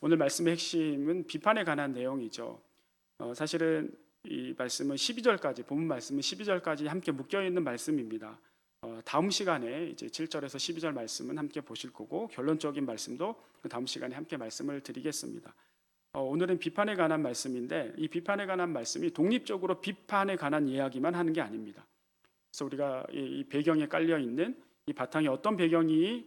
오늘 말씀의 핵심은 비판에 관한 내용이죠. 사실은 이 말씀은 12절까지, 본문 말씀은 12절까지 함께 묶여 있는 말씀입니다. 다음 시간에 이제 7절에서 12절 말씀은 함께 보실 거고, 결론적인 말씀도 그 다음 시간에 함께 말씀을 드리겠습니다. 오늘은 비판에 관한 말씀인데, 이 비판에 관한 말씀이 독립적으로 비판에 관한 이야기만 하는 게 아닙니다. 그래서 우리가 이 배경에 깔려 있는 이 바탕에 어떤 배경이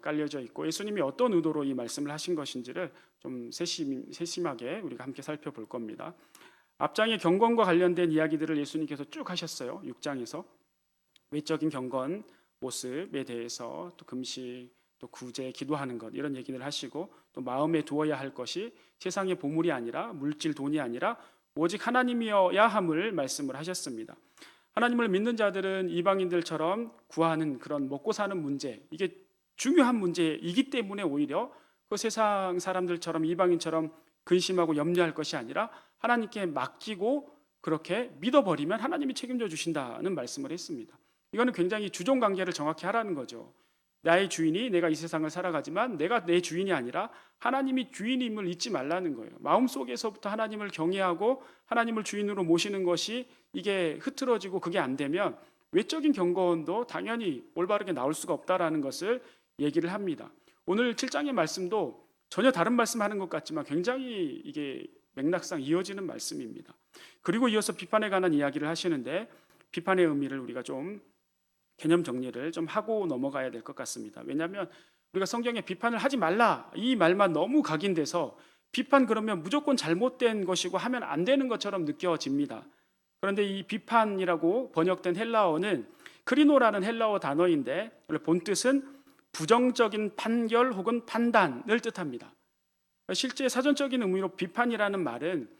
깔려져 있고, 예수님이 어떤 의도로 이 말씀을 하신 것인지를 좀 세심하게 우리가 함께 살펴볼 겁니다. 앞장의 경건과 관련된 이야기들을 예수님께서 쭉 하셨어요. 6장에서 외적인 경건 모습에 대해서, 또 금식, 또 구제, 기도하는 것, 이런 얘기를 하시고, 또 마음에 두어야 할 것이 세상의 보물이 아니라, 물질, 돈이 아니라 오직 하나님이어야 함을 말씀을 하셨습니다. 하나님을 믿는 자들은 이방인들처럼 구하는 그런 먹고 사는 문제, 이게 중요한 문제이기 때문에 오히려 그 세상 사람들처럼, 이방인처럼 근심하고 염려할 것이 아니라 하나님께 맡기고 그렇게 믿어버리면 하나님이 책임져 주신다는 말씀을 했습니다. 이거는 굉장히 주종 관계를 정확히 하라는 거죠. 나의 주인이, 내가 이 세상을 살아가지만 내가 내 주인이 아니라 하나님이 주인임을 잊지 말라는 거예요. 마음속에서부터 하나님을 경외하고 하나님을 주인으로 모시는 것이 이게 흐트러지고 그게 안 되면 외적인 경건도 당연히 올바르게 나올 수가 없다라는 것을 얘기를 합니다. 오늘 7장의 말씀도 전혀 다른 말씀하는 것 같지만 굉장히 이게 맥락상 이어지는 말씀입니다. 그리고 이어서 비판에 관한 이야기를 하시는데, 비판의 의미를 우리가 좀 개념 정리를 좀 하고 넘어가야 될 것 같습니다. 왜냐하면 우리가 성경에 비판을 하지 말라, 이 말만 너무 각인돼서 비판 그러면 무조건 잘못된 것이고 하면 안 되는 것처럼 느껴집니다. 그런데 이 비판이라고 번역된 헬라어는 크리노라는 헬라어 단어인데, 원래 본뜻은 부정적인 판결 혹은 판단을 뜻합니다. 실제 사전적인 의미로 비판이라는 말은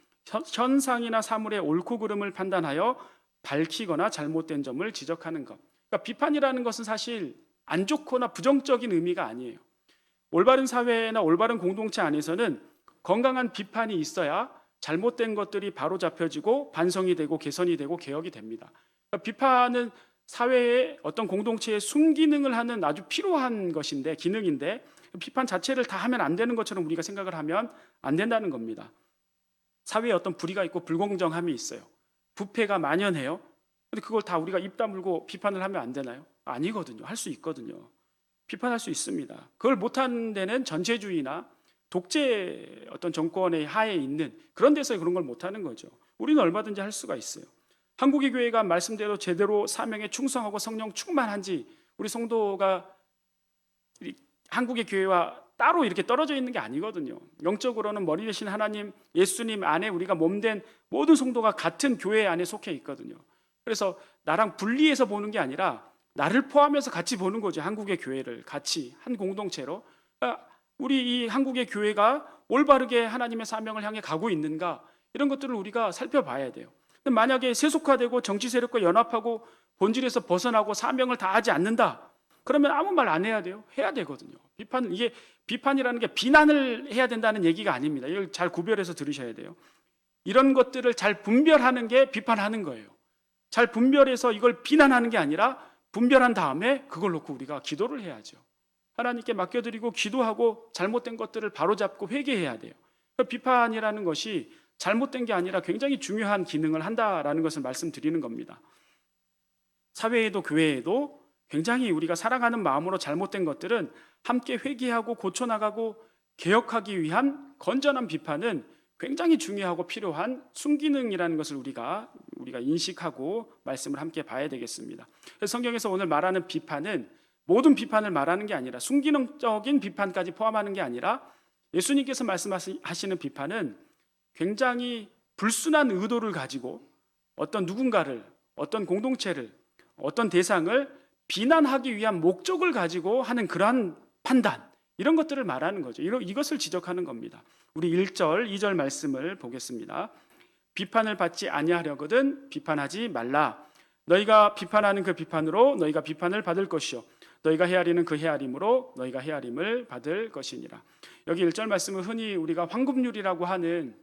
현상이나 사물의 옳고 그름을 판단하여 밝히거나 잘못된 점을 지적하는 것. 그러니까 비판이라는 것은 사실 안 좋거나 부정적인 의미가 아니에요. 올바른 사회나 올바른 공동체 안에서는 건강한 비판이 있어야 잘못된 것들이 바로 잡혀지고 반성이 되고 개선이 되고 개혁이 됩니다. 그러니까 비판은 사회의 어떤 공동체의 순기능을 하는 아주 필요한 것인데, 기능인데, 비판 자체를 다 하면 안 되는 것처럼 우리가 생각을 하면 안 된다는 겁니다. 사회에 어떤 불의가 있고 불공정함이 있어요. 부패가 만연해요. 근데 그걸 다 우리가 입 다물고 비판을 하면 안 되나요? 아니거든요. 할 수 있거든요. 비판할 수 있습니다. 그걸 못하는 데는 전체주의나 독재 어떤 정권의 하에 있는 그런 데서 그런 걸 못하는 거죠. 우리는 얼마든지 할 수가 있어요. 한국의 교회가 말씀대로 제대로 사명에 충성하고 성령 충만한지, 우리 성도가 한국의 교회와 따로 이렇게 떨어져 있는 게 아니거든요. 영적으로는 머리 대신 하나님, 예수님 안에 우리가 몸된 모든 성도가 같은 교회 안에 속해 있거든요. 그래서 나랑 분리해서 보는 게 아니라 나를 포함해서 같이 보는 거죠. 한국의 교회를 같이 한 공동체로. 그러니까 우리 이 한국의 교회가 올바르게 하나님의 사명을 향해 가고 있는가, 이런 것들을 우리가 살펴봐야 돼요. 만약에 세속화되고 정치 세력과 연합하고 본질에서 벗어나고 사명을 다하지 않는다, 그러면 아무 말 안 해야 돼요. 해야 되거든요. 이게 비판이라는 게 비난을 해야 된다는 얘기가 아닙니다. 이걸 잘 구별해서 들으셔야 돼요. 이런 것들을 잘 분별하는 게 비판하는 거예요. 잘 분별해서 이걸 비난하는 게 아니라 분별한 다음에 그걸 놓고 우리가 기도를 해야죠. 하나님께 맡겨드리고 기도하고 잘못된 것들을 바로잡고 회개해야 돼요. 비판이라는 것이 잘못된 게 아니라 굉장히 중요한 기능을 한다라는 것을 말씀드리는 겁니다. 사회에도 교회에도 굉장히 우리가 살아가는 마음으로 잘못된 것들은 함께 회개하고 고쳐나가고 개혁하기 위한 건전한 비판은 굉장히 중요하고 필요한 순기능이라는 것을 우리가 인식하고 말씀을 함께 봐야 되겠습니다. 그래서 성경에서 오늘 말하는 비판은 모든 비판을 말하는 게 아니라, 순기능적인 비판까지 포함하는 게 아니라, 예수님께서 말씀하시는 비판은 굉장히 불순한 의도를 가지고 어떤 누군가를, 어떤 공동체를, 어떤 대상을 비난하기 위한 목적을 가지고 하는 그러한 판단, 이런 것들을 말하는 거죠. 이것을 지적하는 겁니다. 우리 1절, 2절 말씀을 보겠습니다. 비판을 받지 아니하려거든 비판하지 말라. 너희가 비판하는 그 비판으로 너희가 비판을 받을 것이요 너희가 헤아리는 그 헤아림으로 너희가 헤아림을 받을 것이니라. 여기 1절 말씀은 흔히 우리가 황금률이라고 하는,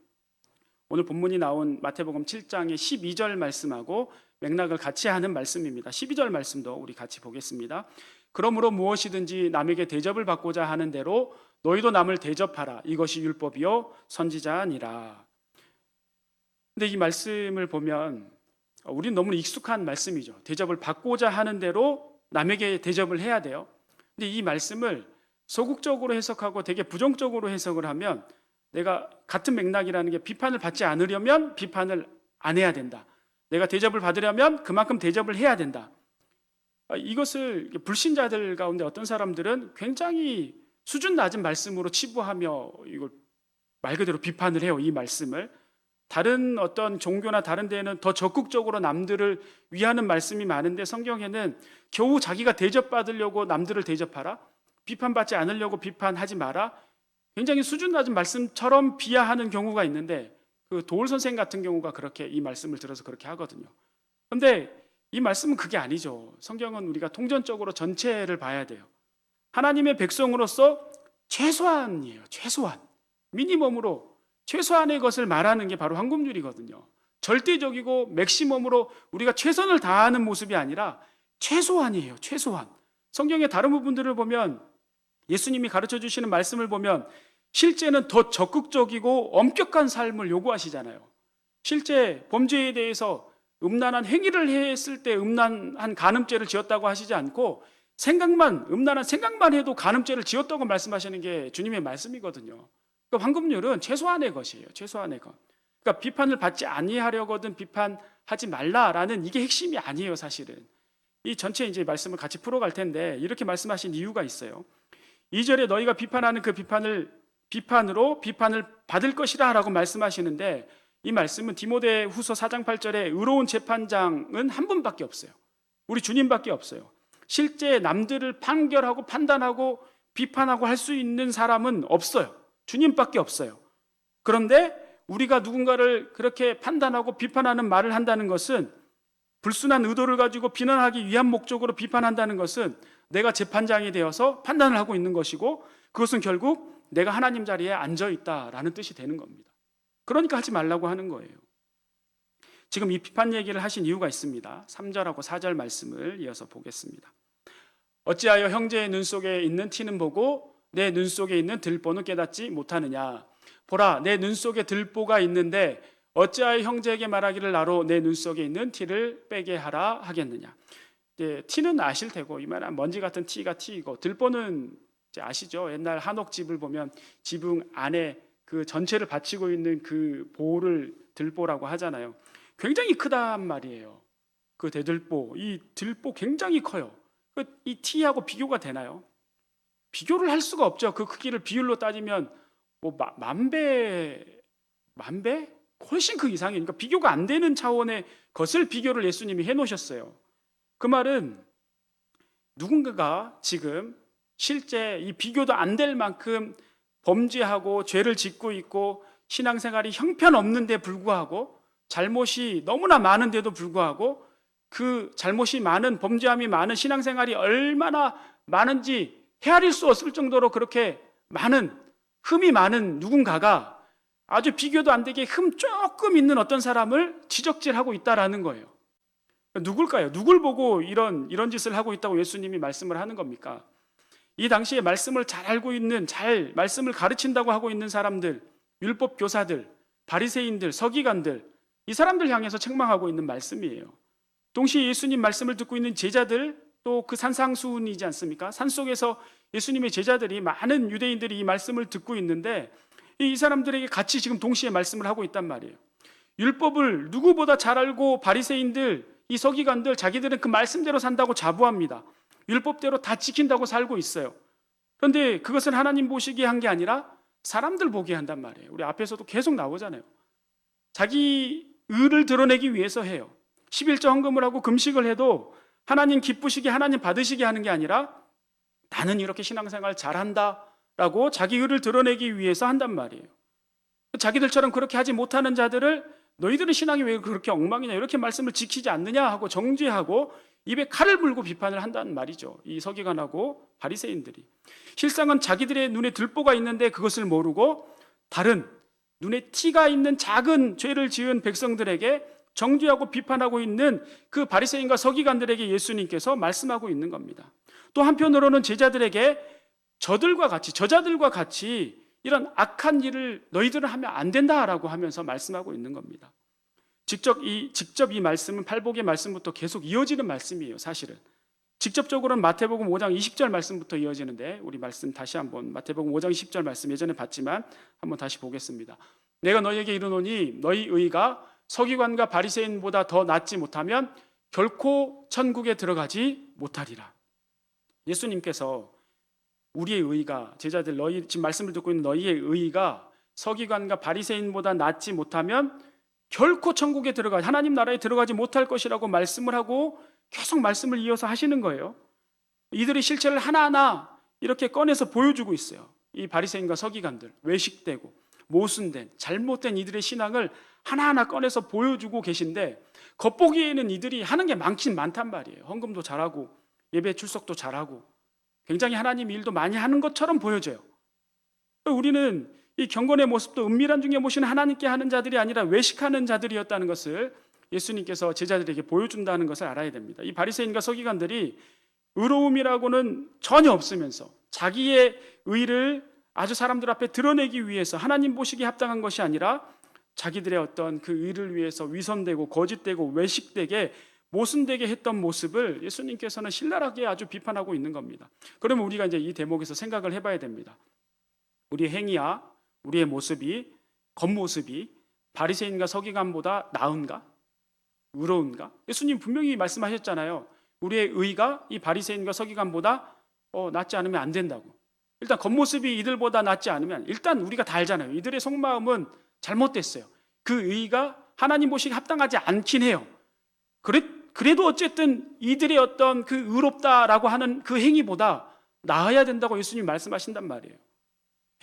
오늘 본문이 나온 마태복음 7장의 12절 말씀하고 맥락을 같이 하는 말씀입니다. 12절 말씀도 우리 같이 보겠습니다. 그러므로 무엇이든지 남에게 대접을 받고자 하는 대로 너희도 남을 대접하라. 이것이 율법이요 선지자니라. 근데 이 말씀을 보면 우리는 너무 익숙한 말씀이죠. 대접을 받고자 하는 대로 남에게 대접을 해야 돼요. 근데 이 말씀을 소극적으로 해석하고 되게 부정적으로 해석을 하면, 내가 같은 맥락이라는 게 비판을 받지 않으려면 비판을 안 해야 된다. 내가 대접을 받으려면 그만큼 대접을 해야 된다. 이것을 불신자들 가운데 어떤 사람들은 굉장히 수준 낮은 말씀으로 치부하며 이걸 말 그대로 비판을 해요. 이 말씀을. 다른 어떤 종교나 다른 데에는 더 적극적으로 남들을 위하는 말씀이 많은데, 성경에는 겨우 자기가 대접받으려고 남들을 대접하라, 비판받지 않으려고 비판하지 마라, 굉장히 수준 낮은 말씀처럼 비하하는 경우가 있는데, 그 도울 선생 같은 경우가 그렇게 이 말씀을 들어서 그렇게 하거든요. 그런데 이 말씀은 그게 아니죠. 성경은 우리가 통전적으로 전체를 봐야 돼요. 하나님의 백성으로서 최소한이에요. 최소한. 미니멈으로 최소한의 것을 말하는 게 바로 황금률이거든요. 절대적이고 맥시멈으로 우리가 최선을 다하는 모습이 아니라 최소한이에요. 최소한. 성경의 다른 부분들을 보면, 예수님이 가르쳐 주시는 말씀을 보면 실제는 더 적극적이고 엄격한 삶을 요구하시잖아요. 실제 범죄에 대해서 음란한 행위를 했을 때 음란한 간음죄를 지었다고 하시지 않고, 음란한 생각만 해도 간음죄를 지었다고 말씀하시는 게 주님의 말씀이거든요. 그러니까 황금률은 최소한의 것이에요. 최소한의 것. 그러니까 비판을 받지 아니하려거든 비판하지 말라라는 이게 핵심이 아니에요, 사실은. 이 전체 이제 말씀을 같이 풀어갈 텐데, 이렇게 말씀하신 이유가 있어요. 2절에 너희가 비판하는 그 비판으로 비판을 받을 것이라 라고 말씀하시는데, 이 말씀은 디모데후서 4장 8절에 의로운 재판장은 한 분밖에 없어요. 우리 주님밖에 없어요. 실제 남들을 판결하고 판단하고 비판하고 할 수 있는 사람은 없어요. 주님밖에 없어요. 그런데 우리가 누군가를 그렇게 판단하고 비판하는 말을 한다는 것은, 불순한 의도를 가지고 비난하기 위한 목적으로 비판한다는 것은 내가 재판장이 되어서 판단을 하고 있는 것이고, 그것은 결국 내가 하나님 자리에 앉아 있다라는 뜻이 되는 겁니다. 그러니까 하지 말라고 하는 거예요. 지금 이 비판 얘기를 하신 이유가 있습니다. 3절하고 4절 말씀을 이어서 보겠습니다. 어찌하여 형제의 눈 속에 있는 티는 보고 내 눈 속에 있는 들보는 깨닫지 못하느냐. 보라, 내 눈 속에 들보가 있는데 어찌하여 형제에게 말하기를 나로 내 눈 속에 있는 티를 빼게 하라 하겠느냐. 티는 아실 테고, 이만한 먼지 같은 티가 티이고, 들보는 이제 아시죠? 옛날 한옥집을 보면 지붕 안에 그 전체를 받치고 있는 그 보를 들보라고 하잖아요. 굉장히 크단 말이에요. 그 대들보, 이 들보 굉장히 커요. 이 티하고 비교가 되나요? 비교를 할 수가 없죠. 그 크기를 비율로 따지면 뭐 만배 훨씬 그 이상이니까, 그러니까 비교가 안 되는 차원의 것을 비교를 예수님이 해놓으셨어요. 그 말은 누군가가 지금 실제 이 비교도 안 될 만큼 범죄하고 죄를 짓고 있고 신앙생활이 형편없는데 불구하고, 잘못이 너무나 많은데도 불구하고, 그 잘못이 많은, 범죄함이 많은 신앙생활이 얼마나 많은지 헤아릴 수 없을 정도로 그렇게 많은, 흠이 많은 누군가가 아주 비교도 안 되게 흠 조금 있는 어떤 사람을 지적질하고 있다라는 거예요. 누굴까요? 누굴 보고 이런 짓을 하고 있다고 예수님이 말씀을 하는 겁니까? 이 당시에 말씀을 잘 알고 있는, 잘 말씀을 가르친다고 하고 있는 사람들, 율법 교사들, 바리새인들, 서기관들, 이 사람들 향해서 책망하고 있는 말씀이에요. 동시에 예수님 말씀을 듣고 있는 제자들, 또 그 산상수훈이지 않습니까? 산속에서 예수님의 제자들이, 많은 유대인들이 이 말씀을 듣고 있는데, 이 사람들에게 같이 지금 동시에 말씀을 하고 있단 말이에요. 율법을 누구보다 잘 알고 바리새인들, 이 서기관들, 자기들은 그 말씀대로 산다고 자부합니다. 율법대로 다 지킨다고 살고 있어요. 그런데 그것은 하나님 보시기에 한 게 아니라 사람들 보기에 한단 말이에요. 우리 앞에서도 계속 나오잖아요. 자기 의를 드러내기 위해서 해요. 11조 헌금을 하고 금식을 해도 하나님 기쁘시게, 하나님 받으시게 하는 게 아니라 나는 이렇게 신앙생활 잘한다라고 자기 의를 드러내기 위해서 한단 말이에요. 자기들처럼 그렇게 하지 못하는 자들을 너희들은 신앙이 왜 그렇게 엉망이냐, 이렇게 말씀을 지키지 않느냐 하고 정죄하고 입에 칼을 물고 비판을 한다는 말이죠. 이 서기관하고 바리새인들이. 실상은 자기들의 눈에 들보가 있는데 그것을 모르고 다른 눈에 티가 있는 작은 죄를 지은 백성들에게 정죄하고 비판하고 있는 그 바리새인과 서기관들에게 예수님께서 말씀하고 있는 겁니다. 또 한편으로는 제자들에게 저자들과 같이 이런 악한 일을 너희들은 하면 안 된다라고 하면서 말씀하고 있는 겁니다. 직접 이 말씀은 팔복의 말씀부터 계속 이어지는 말씀이에요. 사실은 직접적으로는 마태복음 5장 20절 말씀부터 이어지는데, 우리 말씀 다시 한번 마태복음 5장 10절 말씀 예전에 봤지만 한번 다시 보겠습니다. 내가 너희에게 이르노니 너희 의가 서기관과 바리새인보다 더 낫지 못하면 결코 천국에 들어가지 못하리라. 예수님께서 우리의 의가, 제자들 너희 지금 말씀을 듣고 있는 너희의 의가 서기관과 바리새인보다 낫지 못하면 결코 천국에 하나님 나라에 들어가지 못할 것이라고 말씀을 하고 계속 말씀을 이어서 하시는 거예요. 이들의 실체를 하나하나 이렇게 꺼내서 보여주고 있어요. 이 바리새인과 서기관들, 외식되고 모순된 잘못된 이들의 신앙을 하나하나 꺼내서 보여주고 계신데, 겉보기에는 이들이 하는 게 많긴 많단 말이에요. 헌금도 잘하고 예배 출석도 잘하고 굉장히 하나님 일도 많이 하는 것처럼 보여져요. 우리는 이 경건의 모습도 은밀한 중에 모시는 하나님께 하는 자들이 아니라 외식하는 자들이었다는 것을 예수님께서 제자들에게 보여준다는 것을 알아야 됩니다. 이 바리새인과 서기관들이 의로움이라고는 전혀 없으면서 자기의 의를 아주 사람들 앞에 드러내기 위해서 하나님 보시기에 합당한 것이 아니라 자기들의 어떤 그 의를 위해서 위선되고 거짓되고 외식되게 모순되게 했던 모습을 예수님께서는 신랄하게 아주 비판하고 있는 겁니다. 그러면 우리가 이제 이 대목에서 생각을 해봐야 됩니다. 우리의 행위와 우리의 모습이, 겉모습이 바리새인과 서기관보다 나은가? 의로운가? 예수님 분명히 말씀하셨잖아요. 우리의 의가 이 바리새인과 서기관보다 낫지 않으면 안 된다고. 일단 겉모습이 이들보다 낫지 않으면, 일단 우리가 다 알잖아요. 이들의 속마음은 잘못됐어요. 그 의가 하나님 보시기에 합당하지 않긴 해요. 그래도 어쨌든 이들의 어떤 그 의롭다라고 하는 그 행위보다 나아야 된다고 예수님 말씀하신단 말이에요.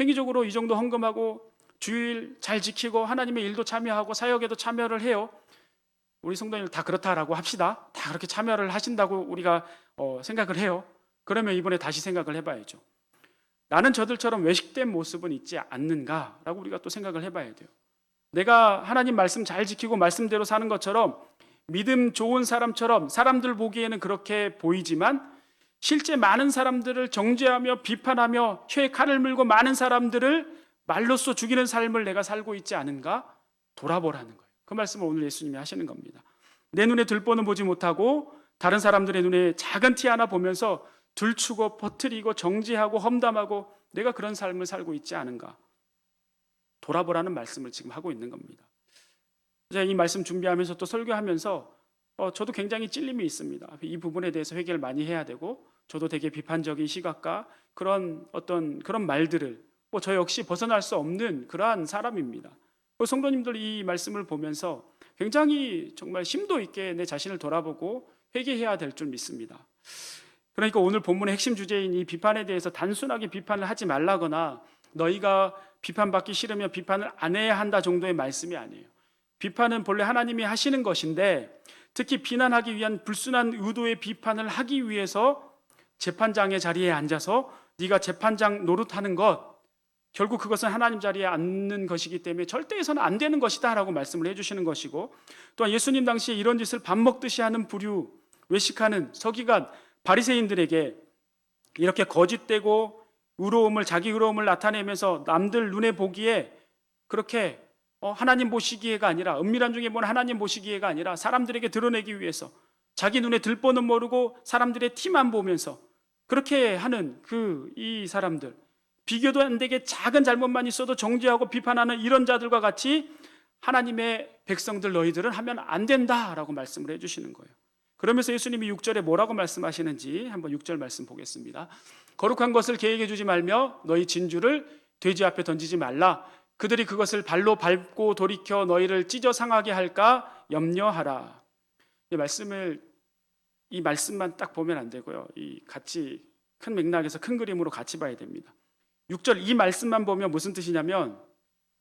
행위적으로 이 정도 헌금하고 주일 잘 지키고 하나님의 일도 참여하고 사역에도 참여를 해요. 우리 성도님들 다 그렇다라고 합시다. 다 그렇게 참여를 하신다고 우리가 생각을 해요. 그러면 이번에 다시 생각을 해봐야죠. 나는 저들처럼 외식된 모습은 있지 않는가라고 우리가 또 생각을 해봐야 돼요. 내가 하나님 말씀 잘 지키고 말씀대로 사는 것처럼 믿음 좋은 사람처럼 사람들 보기에는 그렇게 보이지만, 실제 많은 사람들을 정죄하며 비판하며 혀에 칼을 물고 많은 사람들을 말로써 죽이는 삶을 내가 살고 있지 않은가 돌아보라는 거예요. 그 말씀을 오늘 예수님이 하시는 겁니다. 내 눈에 들보는 보지 못하고 다른 사람들의 눈에 작은 티 하나 보면서 들추고 퍼뜨리고 정죄하고 험담하고 내가 그런 삶을 살고 있지 않은가 돌아보라는 말씀을 지금 하고 있는 겁니다. 제가 이 말씀 준비하면서 또 설교하면서 저도 굉장히 찔림이 있습니다. 이 부분에 대해서 회개를 많이 해야 되고, 저도 되게 비판적인 시각과 그런 말들을 저 역시 벗어날 수 없는 그러한 사람입니다. 성도님들 이 말씀을 보면서 굉장히 정말 심도 있게 내 자신을 돌아보고 회개해야 될 줄 믿습니다. 그러니까 오늘 본문의 핵심 주제인 이 비판에 대해서 단순하게 비판을 하지 말라거나 너희가 비판받기 싫으면 비판을 안 해야 한다 정도의 말씀이 아니에요. 비판은 본래 하나님이 하시는 것인데, 특히 비난하기 위한 불순한 의도의 비판을 하기 위해서 재판장의 자리에 앉아서 네가 재판장 노릇하는 것, 결국 그것은 하나님 자리에 앉는 것이기 때문에 절대 해서는 안 되는 것이다 라고 말씀을 해주시는 것이고, 또한 예수님 당시에 이런 짓을 밥 먹듯이 하는 부류, 외식하는 서기관, 바리새인들에게 이렇게 거짓되고 자기 의로움을 나타내면서 남들 눈에 보기에 그렇게 하나님 보시기에가 아니라, 은밀한 중에 보는 하나님 보시기에가 아니라 사람들에게 드러내기 위해서 자기 눈에 들보는 모르고 사람들의 티만 보면서 그렇게 하는 이 사람들, 비교도 안 되게 작은 잘못만 있어도 정죄하고 비판하는 이런 자들과 같이 하나님의 백성들 너희들은 하면 안 된다라고 말씀을 해주시는 거예요. 그러면서 예수님이 6절에 뭐라고 말씀하시는지 한번 6절 말씀 보겠습니다. 거룩한 것을 계획해 주지 말며 너희 진주를 돼지 앞에 던지지 말라. 그들이 그것을 발로 밟고 돌이켜 너희를 찢어 상하게 할까 염려하라. 이 말씀만 딱 보면 안 되고요. 같이 큰 맥락에서 큰 그림으로 같이 봐야 됩니다. 6절 이 말씀만 보면 무슨 뜻이냐면,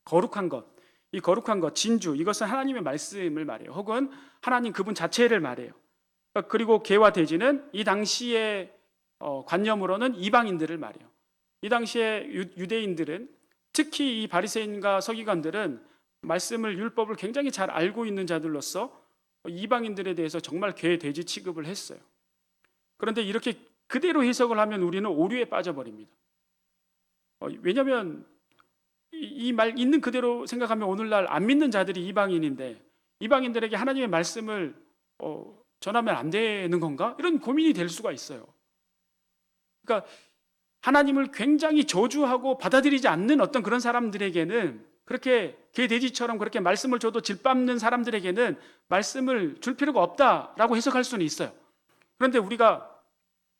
거룩한 것, 이 거룩한 것, 진주, 이것은 하나님의 말씀을 말해요. 혹은 하나님 그분 자체를 말해요. 그리고 개와 돼지는 이 당시의 관념으로는 이방인들을 말해요. 이 당시에 유대인들은, 특히 이 바리새인과 서기관들은 말씀을, 율법을 굉장히 잘 알고 있는 자들로서 이방인들에 대해서 정말 개, 돼지 취급을 했어요. 그런데 이렇게 그대로 해석을 하면 우리는 오류에 빠져버립니다. 왜냐하면 이 말 있는 그대로 생각하면 오늘날 안 믿는 자들이 이방인인데 이방인들에게 하나님의 말씀을 전하면 안 되는 건가? 이런 고민이 될 수가 있어요. 그러니까 하나님을 굉장히 저주하고 받아들이지 않는 어떤 그런 사람들에게는, 그렇게 개 돼지처럼 그렇게 말씀을 줘도 질밟는 사람들에게는 말씀을 줄 필요가 없다라고 해석할 수는 있어요. 그런데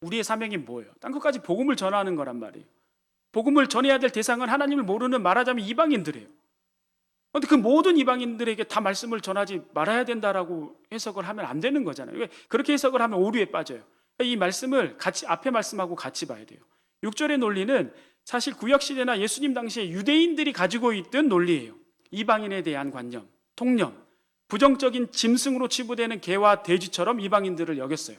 우리의 사명이 뭐예요? 땅 끝까지 복음을 전하는 거란 말이에요. 복음을 전해야 될 대상은 하나님을 모르는, 말하자면 이방인들이에요. 그런데 그 모든 이방인들에게 다 말씀을 전하지 말아야 된다라고 해석을 하면 안 되는 거잖아요. 그렇게 해석을 하면 오류에 빠져요. 이 말씀을 같이, 앞에 말씀하고 같이 봐야 돼요. 6절의 논리는 사실 구약시대나 예수님 당시에 유대인들이 가지고 있던 논리예요. 이방인에 대한 관념, 통념, 부정적인 짐승으로 치부되는 개와 돼지처럼 이방인들을 여겼어요.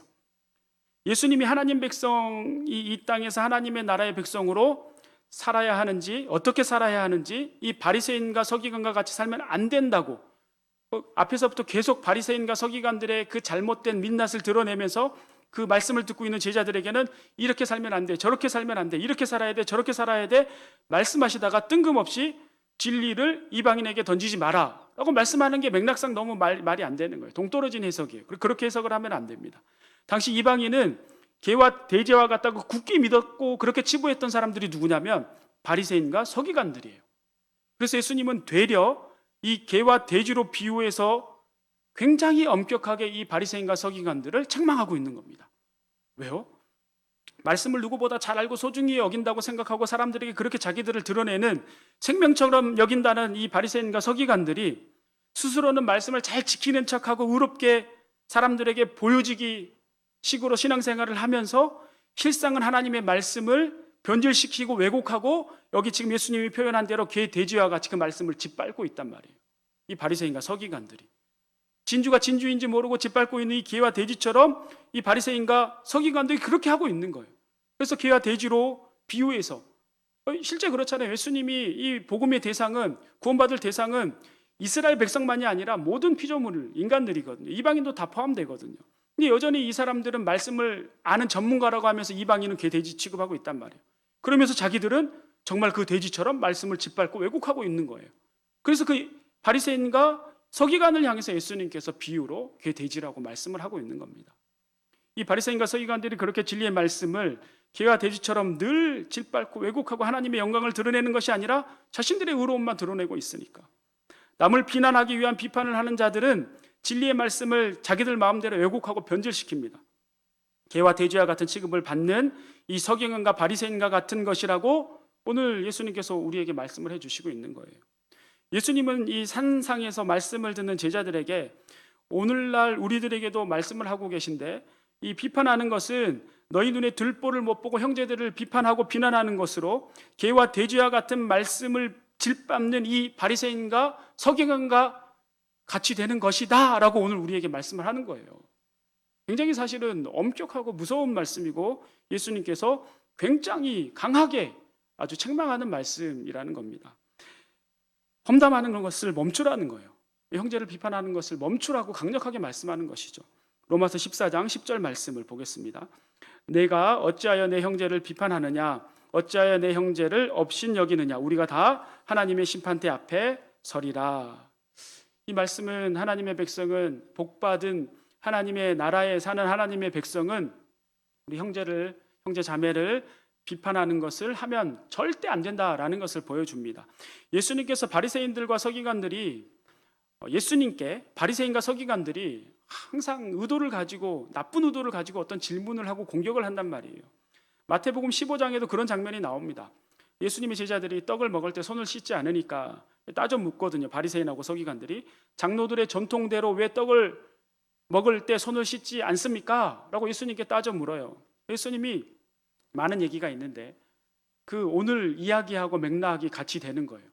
예수님이 하나님 백성이 이 땅에서 하나님의 나라의 백성으로 살아야 하는지, 어떻게 살아야 하는지, 이 바리새인과 서기관과 같이 살면 안 된다고 앞에서부터 계속 바리새인과 서기관들의 그 잘못된 민낯을 드러내면서 그 말씀을 듣고 있는 제자들에게는 이렇게 살면 안 돼, 저렇게 살면 안 돼, 이렇게 살아야 돼, 저렇게 살아야 돼 말씀하시다가 뜬금없이 진리를 이방인에게 던지지 마라 라고 말씀하는 게 맥락상 너무 말이 안 되는 거예요. 동떨어진 해석이에요. 그렇게 해석을 하면 안 됩니다. 당시 이방인은 개와 돼지와 같다고 굳게 믿었고 그렇게 치부했던 사람들이 누구냐면 바리새인과 서기관들이에요. 그래서 예수님은 되려 이 개와 돼지로 비유해서 굉장히 엄격하게 이 바리새인과 서기관들을 책망하고 있는 겁니다. 왜요? 말씀을 누구보다 잘 알고 소중히 여긴다고 생각하고 사람들에게 그렇게 자기들을 드러내는, 생명처럼 여긴다는 이 바리새인과 서기관들이 스스로는 말씀을 잘 지키는 척하고 의롭게 사람들에게 보여지기 식으로 신앙생활을 하면서 실상은 하나님의 말씀을 변질시키고 왜곡하고, 여기 지금 예수님이 표현한 대로 개, 돼지와 같이 그 말씀을 짓밟고 있단 말이에요. 이 바리새인과 서기관들이 진주가 진주인지 모르고 짓밟고 있는 이 개와 돼지처럼 이 바리새인과 서기관들이 그렇게 하고 있는 거예요. 그래서 개와 돼지로 비유해서, 실제 그렇잖아요. 예수님이 이 복음의 대상은, 구원받을 대상은 이스라엘 백성만이 아니라 모든 피조물, 인간들이거든요. 이방인도 다 포함되거든요. 근데 여전히 이 사람들은 말씀을 아는 전문가라고 하면서 이방인은 개, 돼지 취급하고 있단 말이에요. 그러면서 자기들은 정말 그 돼지처럼 말씀을 짓밟고 왜곡하고 있는 거예요. 그래서 그 바리새인과 서기관을 향해서 예수님께서 비유로 개, 돼지라고 말씀을 하고 있는 겁니다. 이 바리새인과 서기관들이 그렇게 진리의 말씀을 개와 돼지처럼 늘 짓밟고 왜곡하고 하나님의 영광을 드러내는 것이 아니라 자신들의 의로움만 드러내고 있으니까, 남을 비난하기 위한 비판을 하는 자들은 진리의 말씀을 자기들 마음대로 왜곡하고 변질시킵니다. 개와 돼지와 같은 취급을 받는 이 서기관과 바리새인과 같은 것이라고 오늘 예수님께서 우리에게 말씀을 해주시고 있는 거예요. 예수님은 이 산상에서 말씀을 듣는 제자들에게 오늘날 우리들에게도 말씀을 하고 계신데, 이 비판하는 것은 너희 눈에 들보를 못 보고 형제들을 비판하고 비난하는 것으로 개와 돼지와 같은 말씀을 짓밟는 이 바리새인과 서기관과 같이 되는 것이다 라고 오늘 우리에게 말씀을 하는 거예요. 굉장히 사실은 엄격하고 무서운 말씀이고 예수님께서 굉장히 강하게 아주 책망하는 말씀이라는 겁니다. 험담하는 것을 멈추라는 거예요. 형제를 비판하는 것을 멈추라고 강력하게 말씀하는 것이죠. 로마서 14장 10절 말씀을 보겠습니다. 내가 어찌하여 내 형제를 비판하느냐, 어찌하여 내 형제를 업신여기느냐, 우리가 다 하나님의 심판대 앞에 서리라. 이 말씀은 하나님의 백성은, 복받은 하나님의 나라에 사는 하나님의 백성은 우리 형제 자매를 비판하는 것을 하면 절대 안 된다라는 것을 보여줍니다. 예수님께서 바리새인들과 서기관들이, 예수님께 바리새인과 서기관들이 항상 의도를 가지고, 나쁜 의도를 가지고 어떤 질문을 하고 공격을 한단 말이에요. 마태복음 15장에도 그런 장면이 나옵니다. 예수님의 제자들이 떡을 먹을 때 손을 씻지 않으니까 따져 묻거든요. 바리새인하고 서기관들이 장로들의 전통대로 왜 떡을 먹을 때 손을 씻지 않습니까? 라고 예수님께 따져 물어요. 예수님이 많은 얘기가 있는데 그 오늘 이야기하고 맥락이 같이 되는 거예요.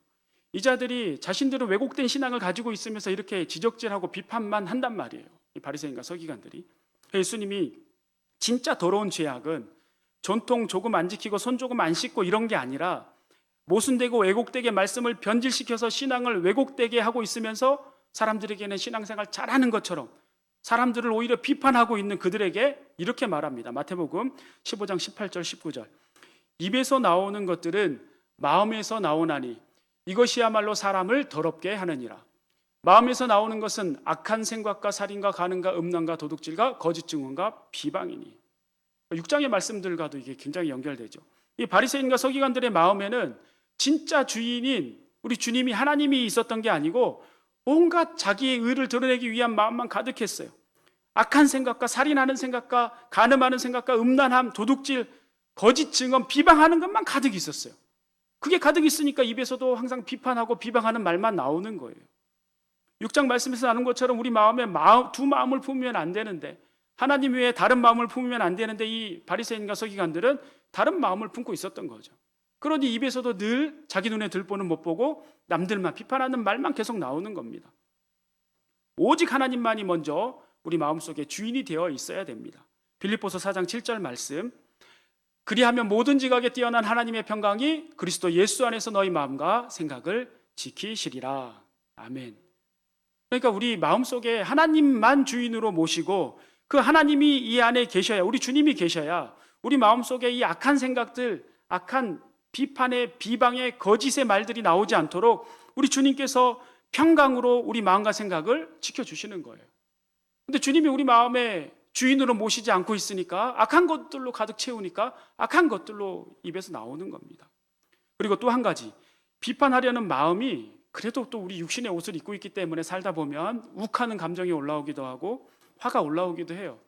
이 자들이 자신들은 왜곡된 신앙을 가지고 있으면서 이렇게 지적질하고 비판만 한단 말이에요. 이 바리새인과 서기관들이. 예수님이 진짜 더러운 죄악은 전통 조금 안 지키고 손 조금 안 씻고 이런 게 아니라 모순되고 왜곡되게 말씀을 변질시켜서 신앙을 왜곡되게 하고 있으면서 사람들에게는 신앙생활 잘하는 것처럼, 사람들을 오히려 비판하고 있는 그들에게 이렇게 말합니다. 마태복음 15장 18절 19절. 입에서 나오는 것들은 마음에서 나오나니 이것이야말로 사람을 더럽게 하느니라. 마음에서 나오는 것은 악한 생각과 살인과 간음과 음란과 도둑질과 거짓 증언과 비방이니. 6장의 말씀들과도 이게 굉장히 연결되죠. 이 바리새인과 서기관들의 마음에는 진짜 주인인 우리 주님이 하나님이 있었던 게 아니고 온갖 자기의 의를 드러내기 위한 마음만 가득했어요. 악한 생각과 살인하는 생각과 간음하는 생각과 음란함, 도둑질, 거짓 증언, 비방하는 것만 가득 있었어요. 그게 가득 있으니까 입에서도 항상 비판하고 비방하는 말만 나오는 거예요. 6장 말씀에서 나눈 것처럼 우리 마음에 두 마음을 품으면 안 되는데, 하나님 외에 다른 마음을 품으면 안 되는데 이 바리새인과 서기관들은 다른 마음을 품고 있었던 거죠. 그러니 입에서도 늘 자기 눈에 들보는 못 보고 남들만 비판하는 말만 계속 나오는 겁니다. 오직 하나님만이 먼저 우리 마음속에 주인이 되어 있어야 됩니다. 빌립보서 4장 7절 말씀, 그리하면 모든 지각에 뛰어난 하나님의 평강이 그리스도 예수 안에서 너희 마음과 생각을 지키시리라. 아멘. 그러니까 우리 마음속에 하나님만 주인으로 모시고 그 하나님이 이 안에 계셔야, 우리 주님이 계셔야 우리 마음속에 이 악한 생각들, 악한 비판의, 비방의, 거짓의 말들이 나오지 않도록 우리 주님께서 평강으로 우리 마음과 생각을 지켜주시는 거예요. 근데 주님이 우리 마음에 주인으로 모시지 않고 있으니까 악한 것들로 가득 채우니까 악한 것들로 입에서 나오는 겁니다. 그리고 또 한 가지, 비판하려는 마음이 그래도 또 우리 육신의 옷을 입고 있기 때문에 살다 보면 욱하는 감정이 올라오기도 하고 화가 올라오기도 해요.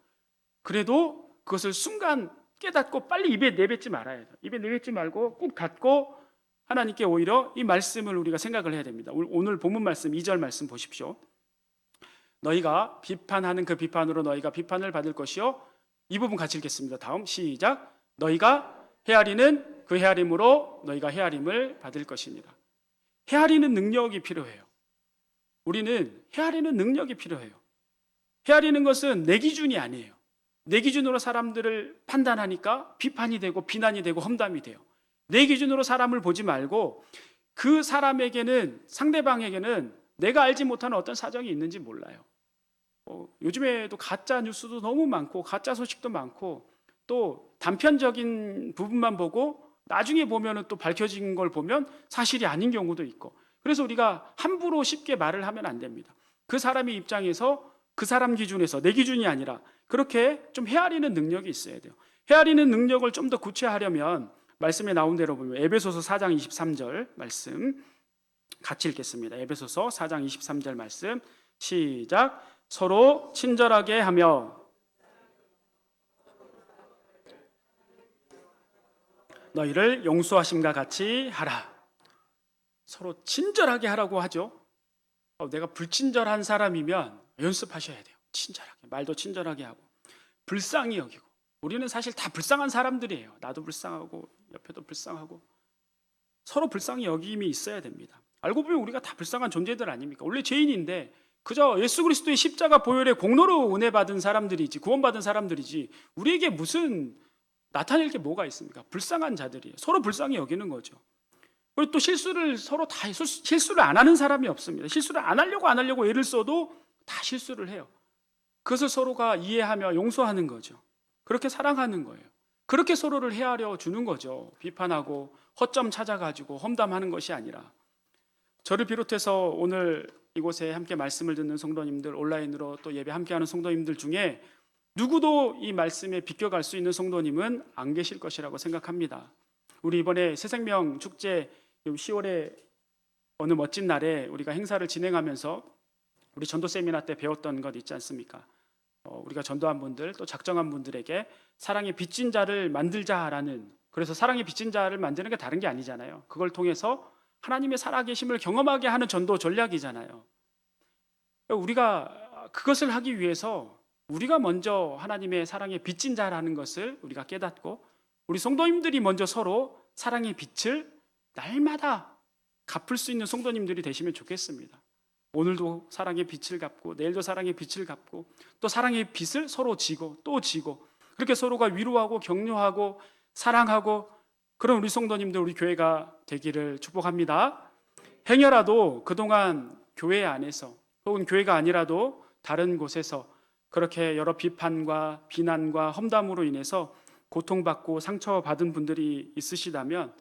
그래도 그것을 순간 깨닫고 빨리 입에 내뱉지 말아야 돼요. 입에 내뱉지 말고 꾹 닫고 하나님께 오히려 이 말씀을 우리가 생각을 해야 됩니다. 오늘 본문 말씀 2절 말씀 보십시오. 너희가 비판하는 그 비판으로 너희가 비판을 받을 것이요. 이 부분 같이 읽겠습니다. 다음 시작. 너희가 헤아리는 그 헤아림으로 너희가 헤아림을 받을 것이니라. 헤아리는 능력이 필요해요. 우리는 헤아리는 능력이 필요해요. 헤아리는 것은 내 기준이 아니에요. 내 기준으로 사람들을 판단하니까 비판이 되고 비난이 되고 험담이 돼요. 내 기준으로 사람을 보지 말고 그 사람에게는, 상대방에게는 내가 알지 못하는 어떤 사정이 있는지 몰라요. 요즘에도 가짜 뉴스도 너무 많고 가짜 소식도 많고 또 단편적인 부분만 보고 나중에 보면은 또 밝혀진 걸 보면 사실이 아닌 경우도 있고, 그래서 우리가 함부로 쉽게 말을 하면 안 됩니다. 그 사람의 입장에서 그 사람 기준에서, 내 기준이 아니라 그렇게 좀 헤아리는 능력이 있어야 돼요. 헤아리는 능력을 좀 더 구체하려면 말씀에 나온 대로 보면 에베소서 4장 23절 말씀 같이 읽겠습니다. 에베소서 4장 23절 말씀 시작. 서로 친절하게 하며 너희를 용서하심과 같이 하라. 서로 친절하게 하라고 하죠. 내가 불친절한 사람이면 연습하셔야 돼요. 친절하게, 말도 친절하게 하고 불쌍히 여기고. 우리는 사실 다 불쌍한 사람들이에요. 나도 불쌍하고 옆에도 불쌍하고 서로 불쌍히 여김이 있어야 됩니다. 알고 보면 우리가 다 불쌍한 존재들 아닙니까? 원래 죄인인데 그저 예수 그리스도의 십자가 보혈의 공로로 은혜 받은 사람들이지, 구원받은 사람들이지 우리에게 무슨 나타낼 게 뭐가 있습니까? 불쌍한 자들이에요. 서로 불쌍히 여기는 거죠. 그리고 또 실수를 서로 다 실수를 안 하는 사람이 없습니다. 실수를 안 하려고 애를 써도 다 실수를 해요. 그것을 서로가 이해하며 용서하는 거죠. 그렇게 사랑하는 거예요. 그렇게 서로를 헤아려 주는 거죠. 비판하고 허점 찾아가지고 험담하는 것이 아니라. 저를 비롯해서 오늘 이곳에 함께 말씀을 듣는 성도님들, 온라인으로 또 예배 함께하는 성도님들 중에 누구도 이 말씀에 비껴갈 수 있는 성도님은 안 계실 것이라고 생각합니다. 우리 이번에 새생명 축제 10월에 어느 멋진 날에 우리가 행사를 진행하면서 우리 전도 세미나 때 배웠던 것 있지 않습니까? 우리가 전도한 분들 또 작정한 분들에게 사랑의 빚진 자를 만들자라는, 그래서 사랑의 빚진 자를 만드는 게 다른 게 아니잖아요. 그걸 통해서 하나님의 살아계심을 경험하게 하는 전도 전략이잖아요. 우리가 그것을 하기 위해서 우리가 먼저 하나님의 사랑의 빚진 자라는 것을 우리가 깨닫고 우리 성도님들이 먼저 서로 사랑의 빚을 날마다 갚을 수 있는 성도님들이 되시면 좋겠습니다. 오늘도 사랑의 빚을 갚고 내일도 사랑의 빚을 갚고 또 사랑의 빚을 서로 지고 또 지고, 그렇게 서로가 위로하고 격려하고 사랑하고 그런 우리 성도님들, 우리 교회가 되기를 축복합니다. 행여라도 그동안 교회 안에서 혹은 교회가 아니라도 다른 곳에서 그렇게 여러 비판과 비난과 험담으로 인해서 고통받고 상처받은 분들이 있으시다면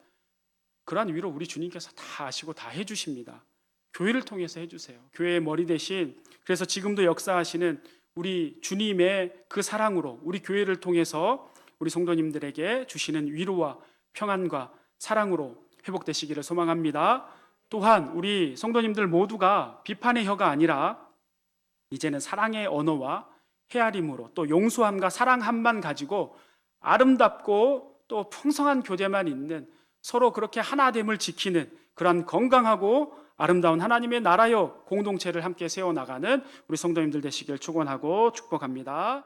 그러한 위로 우리 주님께서 다 아시고 다 해주십니다. 교회를 통해서 해주세요. 교회의 머리 대신, 그래서 지금도 역사하시는 우리 주님의 그 사랑으로 우리 교회를 통해서 우리 성도님들에게 주시는 위로와 평안과 사랑으로 회복되시기를 소망합니다. 또한 우리 성도님들 모두가 비판의 혀가 아니라 이제는 사랑의 언어와 헤아림으로 또 용서함과 사랑함만 가지고 아름답고 또 풍성한 교제만 있는, 서로 그렇게 하나됨을 지키는 그런 건강하고 아름다운 하나님의 나라여 공동체를 함께 세워나가는 우리 성도님들 되시길 축원하고 축복합니다.